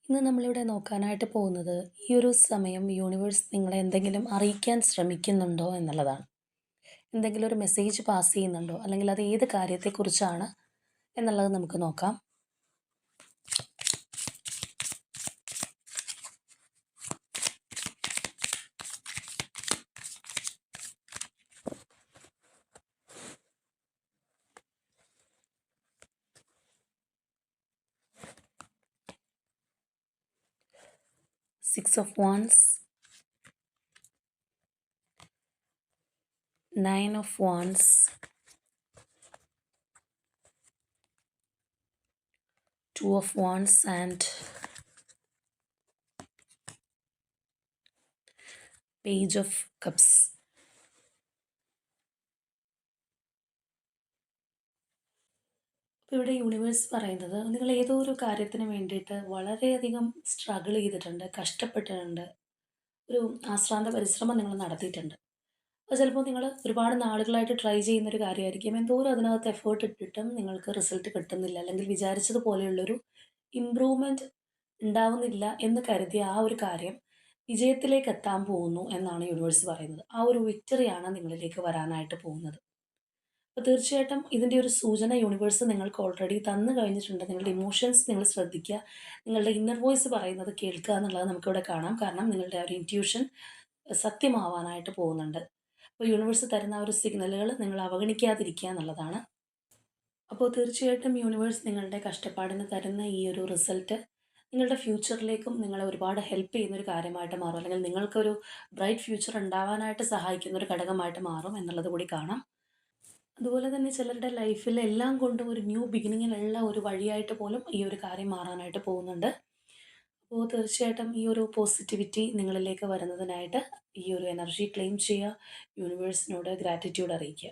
ഇന്ന് നമ്മളിവിടെ നോക്കാനായിട്ട് പോകുന്നത് ഈ ഒരു സമയം യൂണിവേഴ്സ് നിങ്ങളെ എന്തെങ്കിലും അറിയിക്കാൻ ശ്രമിക്കുന്നുണ്ടോ എന്നുള്ളതാണ്. എന്തെങ്കിലും ഒരു മെസ്സേജ് പാസ് ചെയ്യുന്നുണ്ടോ അല്ലെങ്കിൽ അത് ഏത് കാര്യത്തെക്കുറിച്ചാണ് എന്നുള്ളത് നമുക്ക് നോക്കാം. Six of wands, nine of wands, two of wands and page of cups. ഇവിടെ യൂണിവേഴ്സ് പറയുന്നത് നിങ്ങൾ ഏതോ ഒരു കാര്യത്തിന് വേണ്ടിയിട്ട് വളരെയധികം സ്ട്രഗിൾ ചെയ്തിട്ടുണ്ട്, കഷ്ടപ്പെട്ടിട്ടുണ്ട്, ഒരു ആശ്രാന്ത പരിശ്രമം നിങ്ങൾ നടത്തിയിട്ടുണ്ട്. അത് ചിലപ്പോൾ നിങ്ങൾ ഒരുപാട് നാളുകളായിട്ട് ട്രൈ ചെയ്യുന്നൊരു കാര്യമായിരിക്കും. എന്തോരം അതിനകത്ത് എഫേർട്ട് ഇട്ടിട്ടും നിങ്ങൾക്ക് റിസൾട്ട് കിട്ടുന്നില്ല, അല്ലെങ്കിൽ വിചാരിച്ചതുപോലെയുള്ളൊരു ഇമ്പ്രൂവ്മെൻറ്റ് ഉണ്ടാവുന്നില്ല എന്ന് കരുതിയ ആ ഒരു കാര്യം വിജയത്തിലേക്ക് എത്താൻ പോകുന്നു എന്നാണ് യൂണിവേഴ്സ് പറയുന്നത്. ആ ഒരു വിക്ടറിയാണ് നിങ്ങളിലേക്ക് വരാനായിട്ട് പോകുന്നത്. അപ്പോൾ തീർച്ചയായിട്ടും ഇതിൻ്റെ ഒരു സൂചന യൂണിവേഴ്സ് നിങ്ങൾക്ക് ഓൾറെഡി തന്നു കഴിഞ്ഞിട്ടുണ്ട്. നിങ്ങളുടെ ഇമോഷൻസ് നിങ്ങൾ ശ്രദ്ധിക്കുക, നിങ്ങളുടെ ഇന്നർ വോയിസ് പറയുന്നത് കേൾക്കുക എന്നുള്ളത് നമുക്കിവിടെ കാണാം. കാരണം നിങ്ങളുടെ ആ ഒരു ഇൻറ്റ്യൂഷൻ സത്യമാവാനായിട്ട് പോകുന്നുണ്ട്. അപ്പോൾ യൂണിവേഴ്സ് തരുന്ന ആ ഒരു സിഗ്നലുകൾ നിങ്ങൾ അവഗണിക്കാതിരിക്കുക എന്നുള്ളതാണ്. അപ്പോൾ തീർച്ചയായിട്ടും യൂണിവേഴ്സ് നിങ്ങളുടെ കഷ്ടപ്പാടിന് തരുന്ന ഈ ഒരു റിസൾട്ട് നിങ്ങളുടെ ഫ്യൂച്ചറിലേക്കും നിങ്ങളെ ഒരുപാട് ഹെൽപ്പ് ചെയ്യുന്ന ഒരു കാര്യമായിട്ട് മാറും, അല്ലെങ്കിൽ നിങ്ങൾക്കൊരു ബ്രൈറ്റ് ഫ്യൂച്ചർ ഉണ്ടാവാനായിട്ട് സഹായിക്കുന്ന ഒരു ഘടകമായിട്ട് മാറും എന്നുള്ളത് കൂടി കാണാം. അതുപോലെ തന്നെ ചിലരുടെ ലൈഫിൽ എല്ലാം കൊണ്ടും ഒരു ന്യൂ ബിഗിനിങ്ങിനുള്ള ഒരു വഴിയായിട്ട് പോലും ഈ ഒരു കാര്യം മാറാനായിട്ട് പോകുന്നുണ്ട്. അപ്പോൾ തീർച്ചയായിട്ടും ഈ ഒരു പോസിറ്റിവിറ്റി നിങ്ങളിലേക്ക് വരുന്നതിനായിട്ട് ഈ ഒരു എനർജി ക്ലെയിം ചെയ്യുക, യൂണിവേഴ്സിനോട് ഗ്രാറ്റിറ്റ്യൂഡ് അറിയിക്കുക.